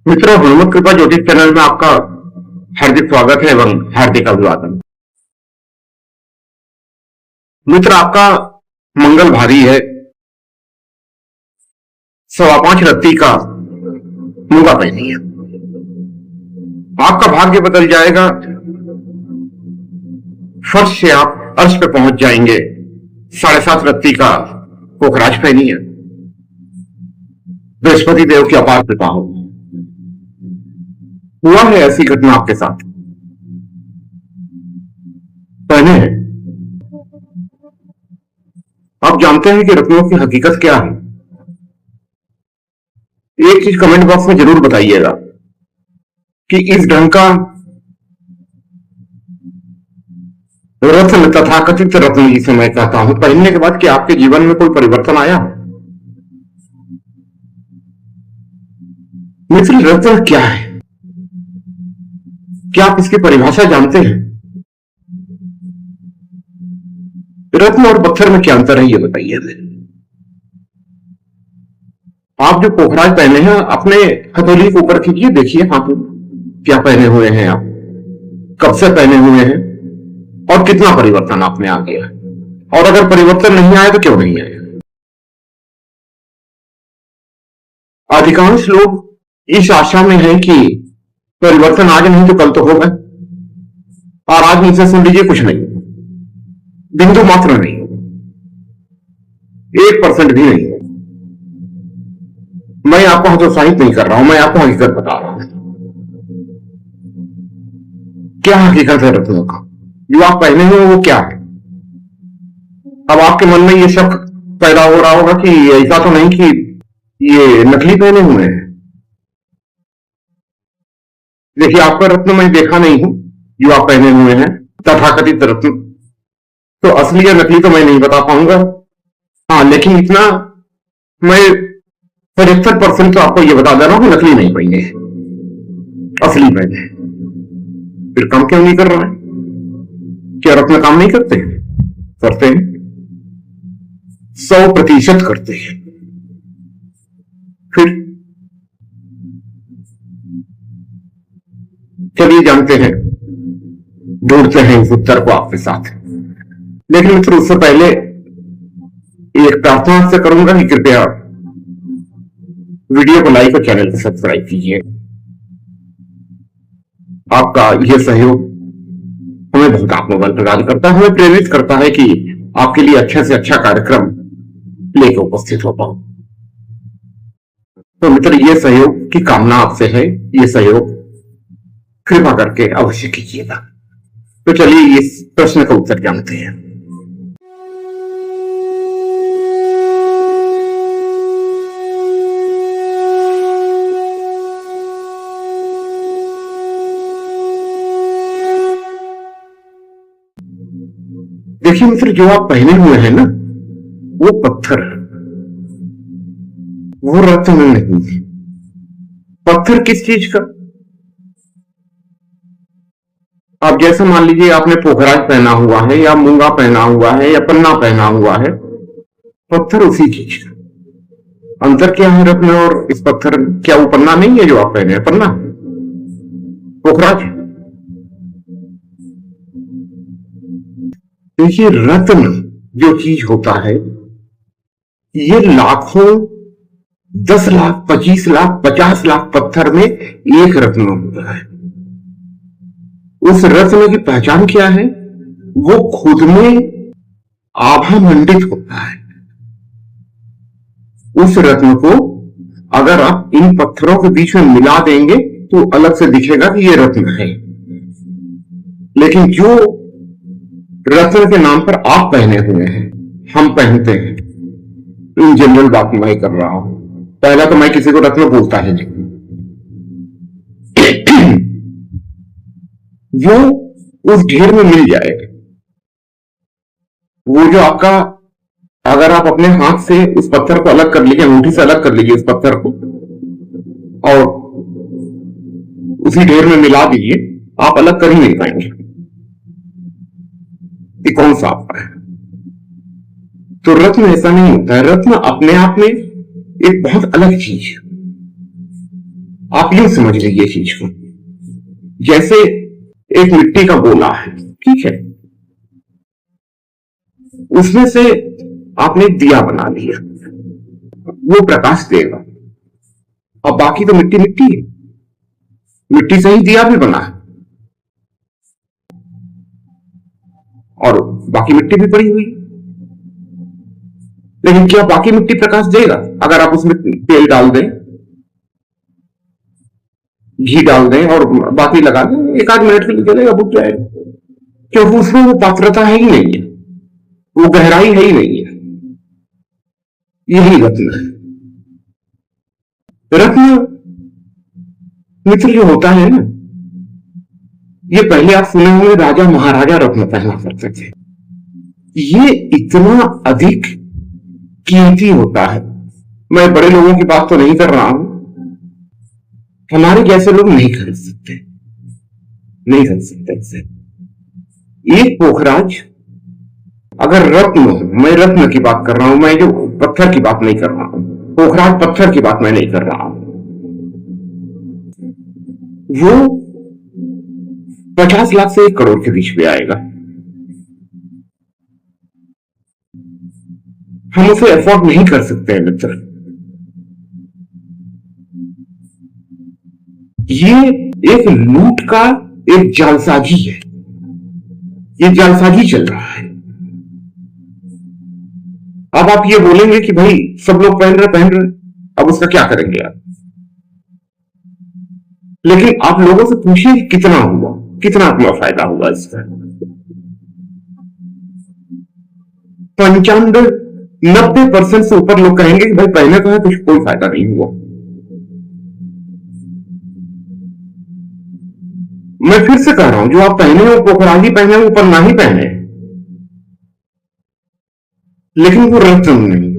मित्रों, हनुमत कृपा ज्योतिष चैनल में आपका हार्दिक स्वागत है एवं हार्दिक अभिवादन। मित्र, आपका मंगल भारी है। 5.25 रत्ती का मूंगा पहनी है। आपका भाग्य बदल जाएगा। फर्श से आप अर्श पे पहुंच जाएंगे। 7.5 रत्ती का पोखराज पहनी है। बृहस्पति देव की अपार कृपा हो। हुआ है ऐसी घटना आपके साथ? पहने हैं। आप जानते हैं कि रत्नों की हकीकत क्या है? एक चीज कमेंट बॉक्स में जरूर बताइएगा कि इस ढंग का रत्न, तथाकथित रत्न जिसे मैं कहता हूं, पहनने के बाद कि आपके जीवन में कोई परिवर्तन आया? मित्र, रत्न क्या है? क्या आप इसकी परिभाषा जानते हैं? रत्न और पत्थर में क्या अंतर है, ये बताइए हमें। आप जो पोखराज पहने हैं, अपने हथेली के ऊपर खींचिए, देखिए हाथ में क्या पहने हुए हैं आप, कब से पहने हुए हैं और कितना परिवर्तन आप में आ गया है। और अगर परिवर्तन नहीं आया तो क्यों नहीं आया? अधिकांश लोग इस आशा में हैं कि परिवर्तन आज नहीं तो कल तो होगा, और आज मुझसे सुन लीजिए, कुछ नहीं, बिंदु मात्र नहीं, 1% भी नहीं। मैं आपको हतोत्साहित नहीं कर रहा हूं, मैं आपको हकीकत बता रहा हूं। क्या हकीकत है रत्नों का? जो आप पहने हुए वो क्या है? अब आपके मन में ये शक पैदा हो रहा होगा कि ऐसा तो नहीं कि ये नकली पहने हुए हैं। देखिए, आपका रत्न मैं देखा नहीं हूं जो आप पहने हुए हैं, तथाकथित रत्न। तो असली या नकली तो मैं नहीं बता पाऊंगा। हाँ, लेकिन इतना मैं 75% तो आपको ये बता दे रहा हूं कि नकली नहीं पहने, असली पहने। फिर काम क्यों नहीं कर रहा है? क्या रत्न काम नहीं करते? करते हैं, 100% करते हैं। फिर चलिए जानते हैं, ढूंढते हैं इस उत्तर को आपके साथ। लेकिन मित्र, उससे पहले एक प्रार्थना आपसे करूंगा कि कृपया वीडियो को लाइक और चैनल को सब्सक्राइब कीजिए। आपका यह सहयोग हमें बहुत आत्मबल प्रदान करता है, हमें प्रेरित करता है कि आपके लिए अच्छे से अच्छा कार्यक्रम लेकर उपस्थित हो पाऊं। तो मित्र, यह सहयोग की कामना आपसे है, यह सहयोग कृपा करके अवश्य कीजिएगा। तो चलिए इस प्रश्न का उत्तर जानते हैं। देखिए मित्र, जो आप पहने हुए हैं ना, वो पत्थर, वो रत्न नहीं है। पत्थर किस चीज का? आप जैसे मान लीजिए आपने पोखराज पहना हुआ है या मूंगा पहना हुआ है या पन्ना पहना हुआ है, पत्थर उसी चीज का। अंतर क्या है रत्न और इस पत्थर में? क्या वो पन्ना नहीं है जो आप पहने हैं? पन्ना, पोखराज। देखिए, रत्न जो चीज होता है, ये लाखों, 10 लाख, 25 लाख, 50 लाख पत्थर में एक रत्न होता है। उस रत्न की पहचान क्या है? वो खुद में आभा मंडित होता है। उस रत्न को अगर आप इन पत्थरों के बीच में मिला देंगे तो अलग से दिखेगा कि ये रत्न है। लेकिन जो रत्न के नाम पर आप पहने हुए हैं, हम पहनते हैं, इन जनरल बात मैं कर रहा हूं। पहला तो मैं किसी को रत्न बोलता है नहीं। वो उस ढेर में मिल जाएगा। वो जो आपका, अगर आप अपने हाथ से उस पत्थर को अलग कर लीजिए, अंगूठी से अलग कर लीजिए उस पत्थर को और उसी ढेर में मिला दीजिए, आप अलग कर ही नहीं पाएंगे कि कौन सा आपका है। तो रत्न ऐसा नहीं होता है। रत्न अपने आप में एक बहुत अलग चीज है। आप यूं समझ लीजिए चीज को, जैसे एक मिट्टी का गोला है, ठीक है, उसमें से आपने एक दिया बना लिया, वो प्रकाश देगा। और बाकी तो मिट्टी मिट्टी है, मिट्टी से ही दिया भी बना है और बाकी मिट्टी भी पड़ी हुई। लेकिन क्या बाकी मिट्टी प्रकाश देगा? अगर आप उसमें तेल डाल दें, घी डाल दें और बाकी लगा दें, एक आध मिनट के लिए चलेगा, बुझ जाएगा, क्योंकि उसमें वो पात्रता है ही नहीं है, वो गहराई है ही नहीं है। यही रत्न है। रत्न मित्र जो होता है ना, ये पहले आप सुने हुए राजा महाराजा रत्न पहना करते थे। ये इतना अधिक कीमती होता है। मैं बड़े लोगों की बात तो नहीं कर रहा हूं, हमारे जैसे लोग नहीं खरीद सकते, नहीं खरीद सकते इसे। एक पोखराज अगर रत्न हो, मैं रत्न की बात कर रहा हूं, मैं जो पत्थर की बात नहीं कर रहा हूं, पोखराज पत्थर की बात मैं नहीं कर रहा हूं, वो 50 लाख से 1 करोड़ के बीच में आएगा। हम उसे अफोर्ड नहीं कर सकते हैं मित्र। ये एक लूट का एक जालसाजी है, ये जालसाजी चल रहा है। अब आप ये बोलेंगे कि भाई सब लोग पहन रहे, अब उसका क्या करेंगे आप? लेकिन आप लोगों से पूछिए कितना हुआ, कितना अपना फायदा हुआ इसका। 95-90% से ऊपर लोग कहेंगे कि भाई पहले तो है, कुछ कोई फायदा नहीं हुआ। मैं फिर से कह रहा हूं, जो आप पहने हो पोखराजी पहने हो, ऊपर ना ही पहने, लेकिन वो रत्न नहीं,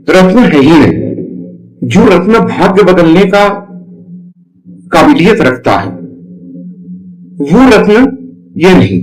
रत्न है ही नहीं। जो रत्न भाग्य बदलने का काबिलियत रखता है, वो रत्न ये नहीं,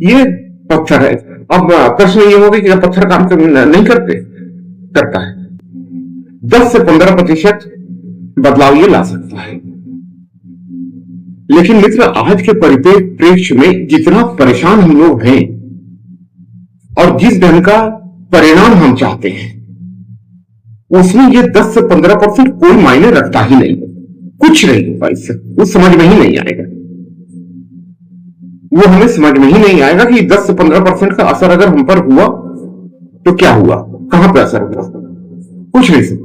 ये पत्थर है। अब प्रश्न ये होगा कि पत्थर काम नहीं करता है। 10 से 15% बदलाव ये ला सकता है। लेकिन मित्र, आज के परिप्रेक्ष्य में जितना परेशान हम लोग हैं और जिस ढंग का परिणाम हम चाहते हैं, उसमें ये 10 से 15% कोई मायने रखता ही नहीं, कुछ नहीं होगा इससे, वो समझ में ही नहीं आएगा। वो हमें समझ में ही नहीं आएगा कि 10 से 15% का असर अगर हम पर हुआ तो क्या हुआ, कहां पर असर हुआ, कुछ नहीं समझ।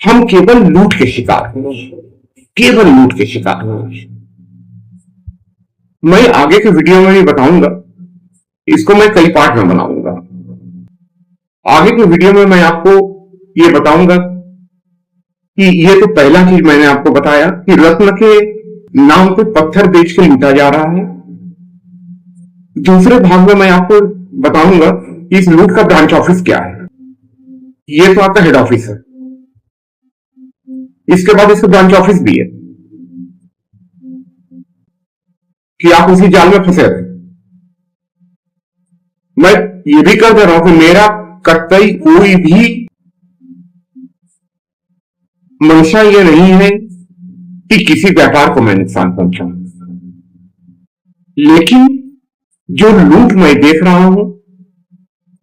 हम केवल लूट के शिकार हुए, केवल लूट के शिकार हुए। मैं आगे के वीडियो में भी बताऊंगा, इसको मैं कई पार्ट में बनाऊंगा। आगे के वीडियो में मैं आपको ये बताऊंगा कि ये तो पहला चीज मैंने आपको बताया कि रत्न के नाम पे पत्थर बेच के लूटा जा रहा है। दूसरे भाग में मैं आपको बताऊंगा कि इस लूट का ब्रांच ऑफिस क्या है। ये तो आपका हेड ऑफिस है, इसके बाद इसका ब्रांच ऑफिस भी है कि आप उसी जाल में फंसे थे। मैं ये भी कह दे रहा हूं कि मेरा कतई कोई भी मंशा ये नहीं है कि किसी व्यापार को मैं नुकसान पहुंचाऊं, लेकिन जो लूट मैं देख रहा हूं,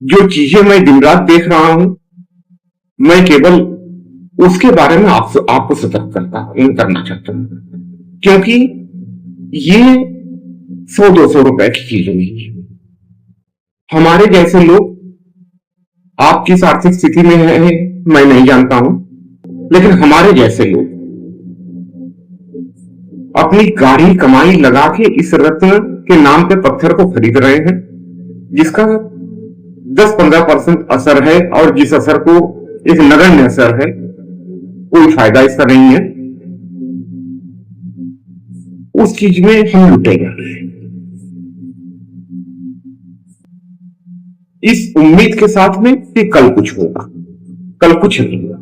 जो चीजें मैं दिन रात देख रहा हूं, मैं केवल उसके बारे में आपको सतर्क करना चाहता हूं, क्योंकि ये 100-200 रुपए की चीजें नहीं। हमारे जैसे लोग, आप किस आर्थिक स्थिति में है मैं नहीं जानता हूं, लेकिन हमारे जैसे लोग अपनी गाढ़ी कमाई लगा के इस रत्न के नाम पे पत्थर को खरीद रहे हैं, जिसका 10-15% असर है, और जिस असर को एक नगण्य असर है, कोई फायदा इसका नहीं है। उस चीज में हम लुटे गए इस उम्मीद के साथ में कि कल कुछ होगा। कल कुछ नहीं होगा,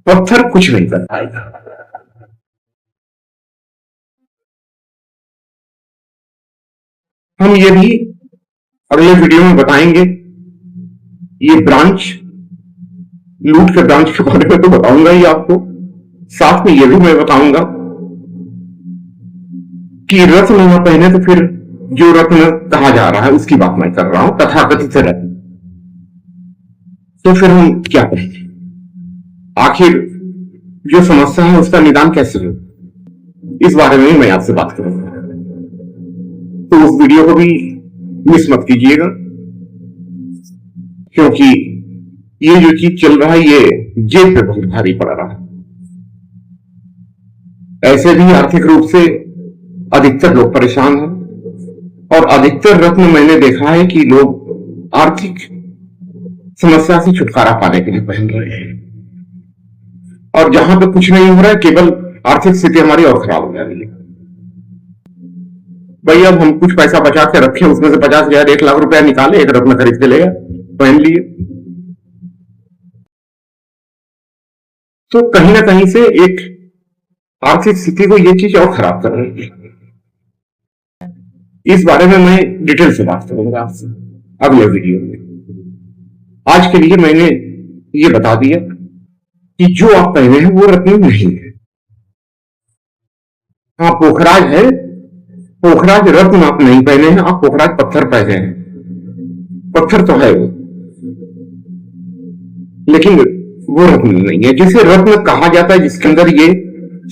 पत्थर कुछ नहीं कर पाएगा। हम ये भी अगले वीडियो में बताएंगे। ये ब्रांच, लूट के ब्रांच के बारे में तो बताऊंगा ही आपको, साथ में ये भी मैं बताऊंगा कि रत्न न पहने तो फिर जो रत्न कहा जा रहा है उसकी बात मैं कर रहा हूं, तथाकथित रत्न। तो फिर हम क्या करेंगे, आखिर जो समस्या है उसका निदान कैसे हो, इस बारे में मैं आपसे बात करूंगा। तो उस वीडियो को भी मिस मत कीजिएगा, क्योंकि ये जो चीज चल रहा है ये जेब पे बहुत भारी पड़ रहा है। ऐसे भी आर्थिक रूप से अधिकतर लोग परेशान हैं, और अधिकतर रत्न मैंने देखा है कि लोग आर्थिक समस्या से छुटकारा पाने के लिए पहन रहे हैं, और जहां पे कुछ नहीं हो रहा है, केवल आर्थिक स्थिति हमारी और खराब हो जा रही है। भाई अब हम कुछ पैसा बचा के रखे, उसमें से 50,000 1 लाख रुपया निकाले, एक रत्न खरीद के ले गया, पहन लिए। तो कहीं ना कहीं से एक आर्थिक स्थिति को ये चीज और खराब कर रही है। इस बारे में मैं डिटेल से बात करूंगा आपसे अगले वीडियो में। आज के लिए मैंने ये बता दिया कि जो आप पहने हैं वो रत्न नहीं है। हाँ, पोखराज है, पोखराज रत्न आप नहीं पहने हैं, आप पोखराज पत्थर पहने हैं। पत्थर तो है वो, लेकिन वो रत्न नहीं है। जिसे रत्न कहा जाता है, जिसके अंदर ये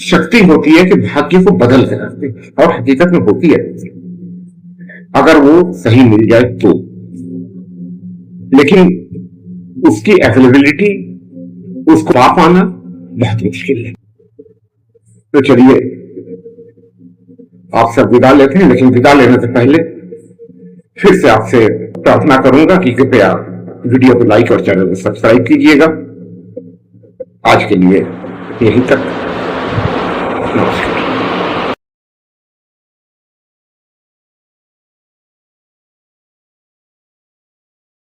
शक्ति होती है कि भाग्य को बदल के रखते, और हकीकत में होती है अगर वो सही मिल जाए तो। लेकिन उसकी अवेलेबिलिटी, उसको पा पाना बहुत मुश्किल है। तो चलिए आप सब विदा लेते हैं, लेकिन विदा लेने से पहले फिर से आपसे प्रार्थना करूंगा कि कृपया वीडियो को लाइक और चैनल को सब्सक्राइब कीजिएगा। आज के लिए यहीं तक।